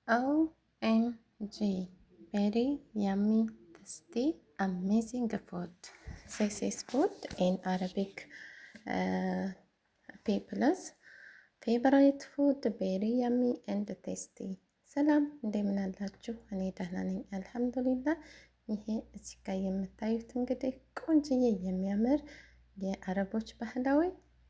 OMG, very yummy, tasty, amazing food. This is food in Arabic people's favorite food, very yummy and tasty. ሰላም እንደምን አላችሁ? እኔ ደህና ነኝ አልሐምዱሊላህ። ይሄ እዚህ ጋር የምታዩት እንግዲህ ቆንጅዬ የሚያምር የአረቦች ባህላዊ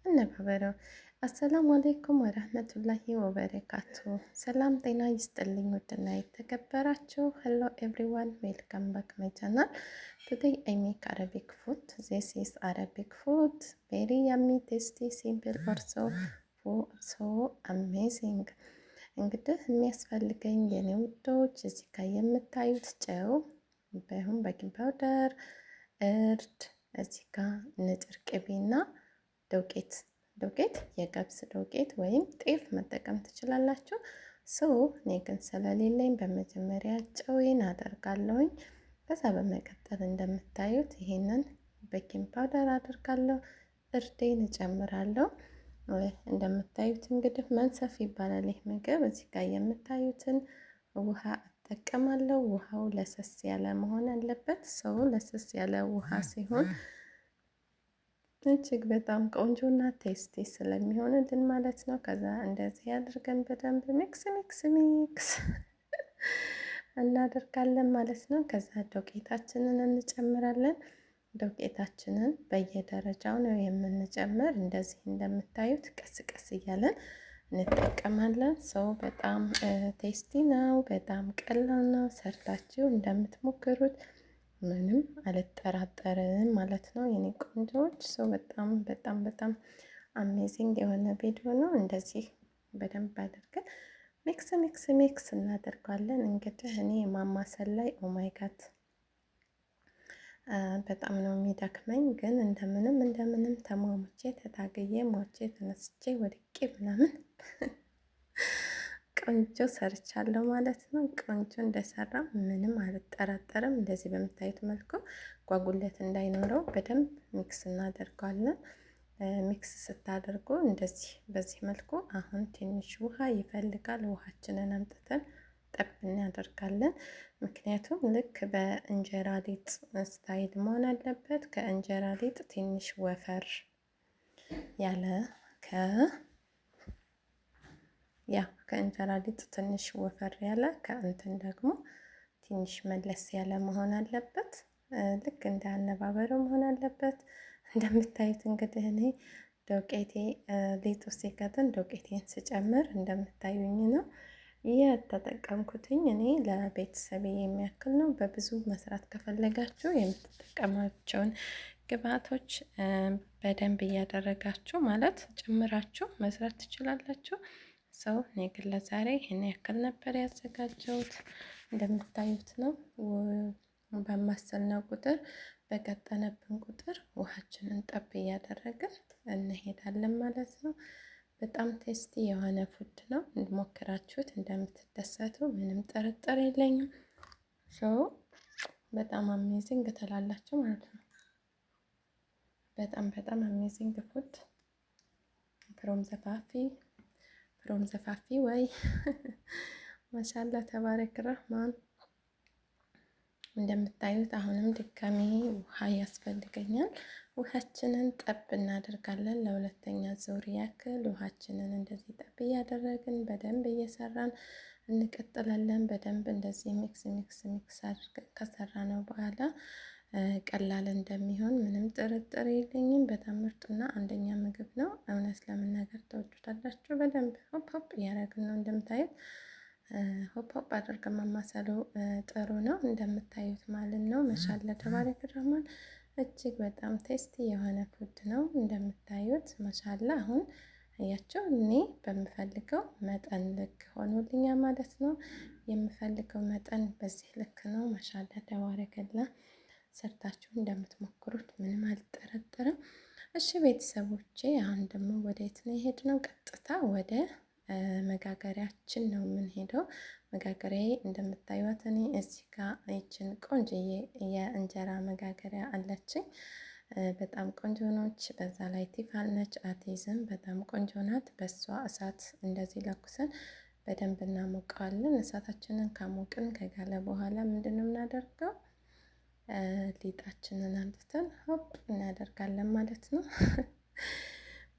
አነባበረው። አሰላሙ አሌይኩም ወረህመቱላሂ ወበረካቱ። ሰላም ጤና ይስጥልኝ ውድና የተከበራችሁ ሄሎ ኤቭሪዋን ዌልካም ባክ ማይ ቻናል። ቱዴይ አይ ሜክ አረቢክ ፉድ ዚስ ኢዝ አረቢክ ፉድ ቬሪ ያሚ ቴስቲ ሲምፕል ኦልሶ ሶ አሜዚንግ። እንግዲህ የሚያስፈልገኝ የኔ ውዶች እዚህ ጋር የምታዩት ጨው በሁን ቤኪንግ ፓውደር፣ እርድ፣ እዚህ ጋር ንጥር ቅቤና ዱቄት የገብስ ዱቄት ወይም ጤፍ መጠቀም ትችላላችሁ። እኔ ግን ስለሌለኝ በመጀመሪያ ጨዌን አደርጋለሁኝ። ከዛ በመቀጠል እንደምታዩት ይሄንን ቤኪንግ ፓውደር አደርጋለሁ፣ እርዴን እጨምራለሁ። እንደምታዩት እንግዲህ መንሰፍ ይባላል ይህ ምግብ። እዚህ ጋር የምታዩትን ውሃ እጠቀማለሁ። ውሃው ለሰስ ያለ መሆን አለበት። ለሰስ ያለ ውሃ ሲሆን እጅግ በጣም ቆንጆና ቴስቲ ስለሚሆንልን ማለት ነው። ከዛ እንደዚህ አድርገን በደንብ ሚክስ እናደርጋለን ማለት ነው። ከዛ ዱቄታችንን እንጨምራለን። ዱቄታችንን በየደረጃው ነው የምንጨምር። እንደዚህ እንደምታዩት ቀስ ቀስ እያለን እንጠቀማለን። በጣም ቴስቲ ነው። በጣም ቀላል ነው። ሰርታችሁ እንደምትሞክሩት ምንም አልጠራጠርም ማለት ነው የኔ ቆንጆዎች። በጣም በጣም በጣም አሜዚንግ የሆነ ቪዲዮ ነው። እንደዚህ በደንብ አድርገን ሚክስ እናደርጋለን። እንግዲህ እኔ ማማሰል ላይ ኦማይ ጋድ በጣም ነው የሚደክመኝ፣ ግን እንደምንም ተሟሙቼ ተታግዬ ሞቼ ተነስቼ ወድቄ ምናምን ቆንጆ ሰርቻለሁ ማለት ነው። ቆንጆ እንደሰራ ምንም አልጠራጠርም። እንደዚህ በምታዩት መልኩ ጓጉለት እንዳይኖረው በደንብ ሚክስ እናደርገዋለን። ሚክስ ስታደርጉ እንደዚህ በዚህ መልኩ አሁን ትንሽ ውሃ ይፈልጋል። ውሃችንን አምጥተን ጠብ እናደርጋለን። ምክንያቱም ልክ በእንጀራ ሊጥ ስታይል መሆን አለበት። ከእንጀራ ሊጥ ትንሽ ወፈር ያለ ከእንጀራ ሊጥ ትንሽ ወፈር ያለ ከእንትን ደግሞ ትንሽ መለስ ያለ መሆን አለበት። ልክ እንደ አነባበሩ መሆን አለበት። እንደምታዩት እንግዲህ እኔ ዱቄቴ ሊጡ ሲቀጥን ዱቄቴን ስጨምር እንደምታዩኝ ነው የተጠቀምኩትኝ። እኔ ለቤተሰቤ የሚያክል ነው። በብዙ መስራት ከፈለጋችሁ የምትጠቀማቸውን ግብአቶች በደንብ እያደረጋችሁ ማለት ጨምራችሁ መስራት ትችላላችሁ። እኔ ግን ለዛሬ ይሄን ያክል ነበር ያዘጋጀሁት። እንደምታዩት ነው። በማሰልነው ቁጥር በቀጠነብን ቁጥር ውሃችንን ጠብ እያደረግን እንሄዳለን ማለት ነው። በጣም ቴስቲ የሆነ ፉድ ነው። ሞክራችሁት እንደምትደሰቱ ምንም ጥርጥር የለኝም። በጣም አሜዚንግ ትላላችሁ ማለት ነው። በጣም በጣም አሜዚንግ ፉድ ፍሮም ዘፋፊ ወይ ማሻላ ተባረክ ረህማን። እንደምታዩት አሁንም ድጋሚ ውሃ ያስፈልገኛል። ውሃችንን ጠብ እናደርጋለን። ለሁለተኛ ዙር ያክል ውሃችንን እንደዚህ ጠብ እያደረግን በደንብ እየሰራን እንቀጥላለን። በደንብ እንደዚህ ሚክስ አድርገን ከሰራ ነው በኋላ ቀላል እንደሚሆን ምንም ጥርጥር የለኝም። በጣም ምርጡና አንደኛ ምግብ ነው። እውነት ለመናገር ተወዱታላችሁ። በደንብ ሆፕ እያደረግን ነው። እንደምታዩት ሆፕ አድርገን ማማሰሉ ጥሩ ነው። እንደምታዩት ማለት ነው። መሻላ ተባረክ ረህማን። እጅግ በጣም ቴስቲ የሆነ ፉድ ነው። እንደምታዩት መሻላ። አሁን አያቸው እኔ በምፈልገው መጠን ልክ ሆኖልኛ ማለት ነው። የምፈልገው መጠን በዚህ ልክ ነው። መሻላ ተባረከላ። ሰርታችሁ እንደምትሞክሩት ምንም አልጠረጠርም። እሺ ቤተሰቦቼ፣ አሁን ደግሞ ወዴት ነው የሄድነው? ቀጥታ ወደ መጋገሪያችን ነው የምንሄደው። መጋገሪያዬ እንደምታዩት እኔ እዚህ ጋር ይችን ቆንጆዬ የእንጀራ መጋገሪያ አለችኝ። በጣም ቆንጆ ነች። በዛ ላይ ቲፋል ነች፣ አትይዝም። በጣም ቆንጆ ናት። በሷ እሳት እንደዚህ ለኩሰን በደንብ እናሞቀዋለን። እሳታችንን ካሞቅን ከጋለ በኋላ ምንድን ነው የምናደርገው? ሊጣችንን አምጥተን ሆፕ እናደርጋለን ማለት ነው።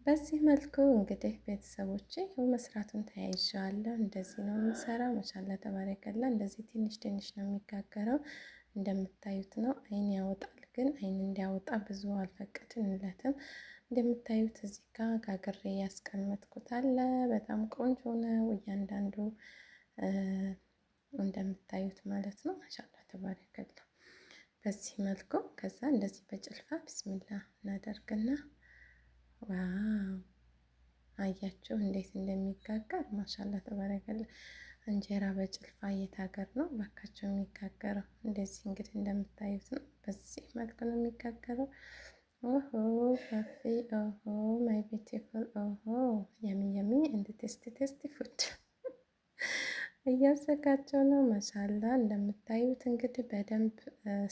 በዚህ መልኩ እንግዲህ ቤተሰቦቼ መስራቱን ተያይዤዋለሁ። እንደዚህ ነው የምሰራው። ማሻአላ ተባረከላ። እንደዚህ ትንሽ ትንሽ ነው የሚጋገረው። እንደምታዩት ነው። አይን ያወጣል፣ ግን አይን እንዲያወጣ ብዙ አልፈቀድንለትም። እንደምታዩት እዚህ ጋር ጋግሬ ያስቀመጥኩት አለ። በጣም ቆንጆ ነው እያንዳንዱ እንደምታዩት ማለት ነው። ማሻአላ ተባረከላ። በዚህ መልኩ ከዛ እንደዚህ በጭልፋ ብስሚላ እናደርግና ዋው አያችሁ እንዴት እንደሚጋገር ማሻአላ ተባረከላ። እንጀራ በጭልፋ የት ሀገር ነው ባካቸው የሚጋገረው? እንደዚህ እንግዲህ እንደምታዩት ነው። በዚህ መልኩ ነው የሚጋገረው። ኦሆ ፋፊ ኦሆ ማይ ቢዩቲፉል ኦሆ የሚ የሚ እንድ ቴስቲ ቴስቲ ፉድ እያዘጋጀው ነው። ማሻአላ እንደምታዩት እንግዲህ በደንብ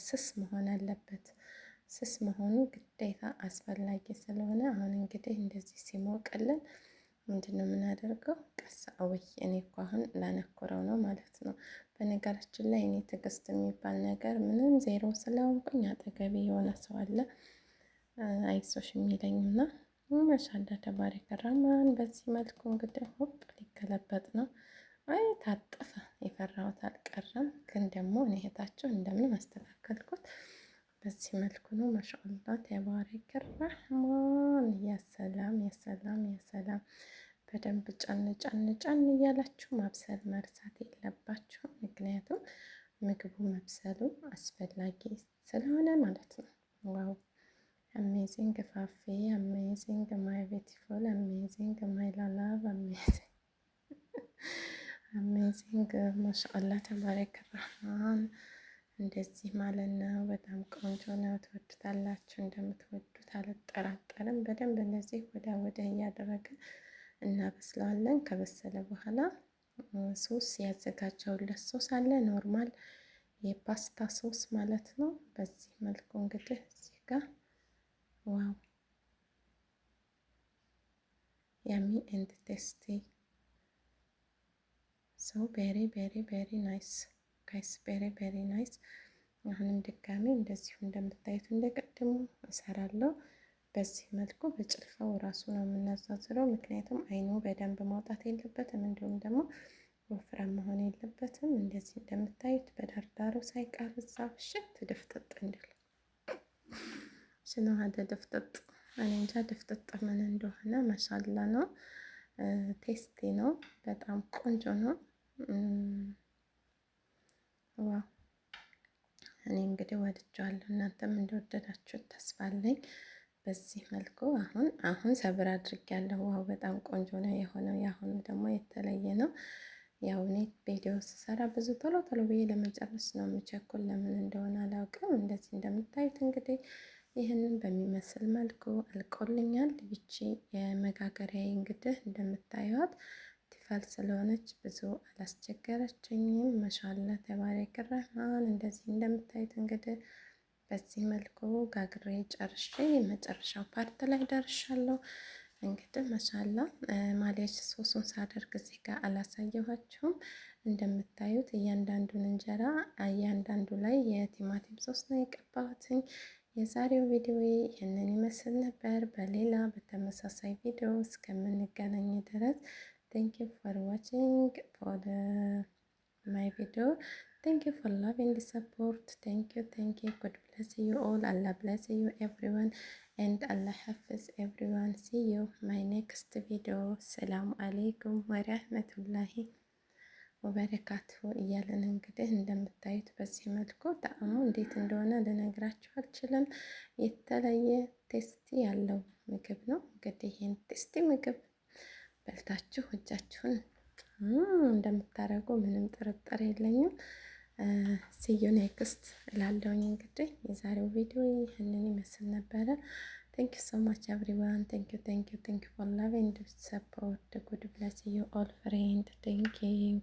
ስስ መሆን አለበት። ስስ መሆኑ ግዴታ አስፈላጊ ስለሆነ አሁን እንግዲህ እንደዚህ ሲሞቅልን ምንድን ነው የምናደርገው? ቀስ አውይ እኔ እኮ አሁን ላነኩረው ነው ማለት ነው። በነገራችን ላይ እኔ ትዕግስት የሚባል ነገር ምንም ዜሮ ስለሆንኩኝ አጠገቤ የሆነ ሰው አለ አይዞሽ የሚለኝና ማሻአላ ተባረከ ረህማን። በዚህ መልኩ እንግዲህ ሆፕ ሊገለበጥ ነው። አይ ታጠፈ፣ የፈራሁት አልቀረም። ግን ደግሞ እኔ እህታቸው እንደምን አስተካከልኩት። በዚህ መልኩ ነው። ማሻአላ ተባረከ ረህማን። ያሰላም ያሰላም ያሰላም። በደንብ ጫን ጫን ጫን እያላችሁ ማብሰል መርሳት የለባችሁ። ምክንያቱም ምግቡ መብሰሉ አስፈላጊ ስለሆነ ማለት ነው። ዋው አሜዚንግ ፋፌ፣ አሜዚንግ ማይ ቢዩቲፉል፣ አሜዚንግ ማይ ላላቭ፣ አሜዚንግ አሜዚንግ ማሻአላ ተባረከ ረህማን። እንደዚህ ማለት ነው። በጣም ቆንጆ ነው። ትወዱታላችሁ። እንደምትወዱት አልጠራጠርም። በደንብ እንደዚህ ወደ እያደረግን እናበስለዋለን። ከበሰለ በኋላ ሶስ ያዘጋጀውለት ሶስ አለ፣ ኖርማል የፓስታ ሶስ ማለት ነው። በዚህ መልኩ እንግዲህ እዚህ ጋር ዋው ያሚ ኤንድ ቴስቲ ሶ ቬሪ ቬሪ ቬሪ ናይስ ጋይስ፣ ቬሪ ቬሪ ናይስ። አሁንም ድጋሚ እንደዚሁ እንደምታዩት እንደቀድሞ እሰራለሁ። በዚህ መልኩ በጭልፋው ራሱ ነው የምናዛዝረው። ምክንያቱም አይኑ በደንብ ማውጣት የለበትም፣ እንዲሁም ደግሞ ወፍራም መሆን የለበትም። እንደዚህ እንደምታዩት በዳርዳሩ ሳይቀር እዛ ፍሽት ድፍጥጥ እንዲል ሽነው ሀደ ድፍጥጥ። እኔ እንጃ ድፍጥጥ ምን እንደሆነ ማሻላ ነው። ቴስቲ ነው። በጣም ቆንጆ ነው። ዋው እኔ እንግዲህ ወድጃለሁ። እናንተም እንደወደዳችሁት ተስፋ አለኝ። በዚህ መልኩ አሁን ሰብር አድርጌያለሁ። ዋው በጣም ቆንጆ ነው የሆነው። የአሁኑ ደግሞ የተለየ ነው። ያው እኔ ቪዲዮ ስሰራ ብዙ ቶሎ ቶሎ ብዬ ለመጨረስ ነው የምቸኩል፣ ለምን እንደሆነ አላውቅም። እንደዚህ እንደምታዩት እንግዲህ ይህንን በሚመስል መልኩ አልቆልኛል። ይቺ የመጋገሪያ እንግዲህ እንደምታዩት ቲፋል ስለሆነች ብዙ አላስቸገረችኝም። ማሻአላ ተባረከ ረህማን። እንደዚህ እንደምታዩት እንግዲህ በዚህ መልኩ ጋግሬ ጨርሼ የመጨረሻው ፓርት ላይ ደርሻለሁ። እንግዲህ ማሻአላ ማሌሽ ሶሱን ሳደርግ እዚህ ጋር አላሳየኋችሁም። እንደምታዩት እያንዳንዱን እንጀራ እያንዳንዱ ላይ የቲማቲም ሶስ ነው የቀባሁትኝ። የዛሬው ቪዲዮ ይህንን ይመስል ነበር። በሌላ በተመሳሳይ ቪዲዮ እስከምንገናኝ ድረስ ቴንክ ዩ ፎር ዋቺንግ ፎር ማይ ቪዲዮ። ቴንክ ዩ ፎር ላቭ ኤንድ ሰፖርት። ቴንክ ዩ ጉድ ብለስ ዩ ኦል። አላህ ብለስ ዩ ኤቭሪዋን and Allah hafiz everyone. See you my next video. ሰላም አለይኩም ወረህመቱላሂ ወበረካቱ እያለን እንግዲህ እንደምታዩት በዚህ መልኩ ጣዕሙ እንዴት እንደሆነ ልነግራችሁ አልችልም። የተለየ ቴስቲ ያለው ምግብ ነው። እንግዲህ ይህን ቴስቲ ምግብ በልታችሁ እጃችሁን እንደምታደርጉ ምንም ጥርጥር የለኝም። ሲዩ ኔክስት እላለሁኝ። እንግዲህ የዛሬው ቪዲዮ ይህንን ይመስል ነበረ። ቴንክ ዩ ሶ ማች ኤቭሪዋን። ቴንክ ዩ ፎር ላቭ ኤንድ ሰፖርት። ጉድ ብለስ ዩ ኦል ፍሬንድ። ቴንክ ዩ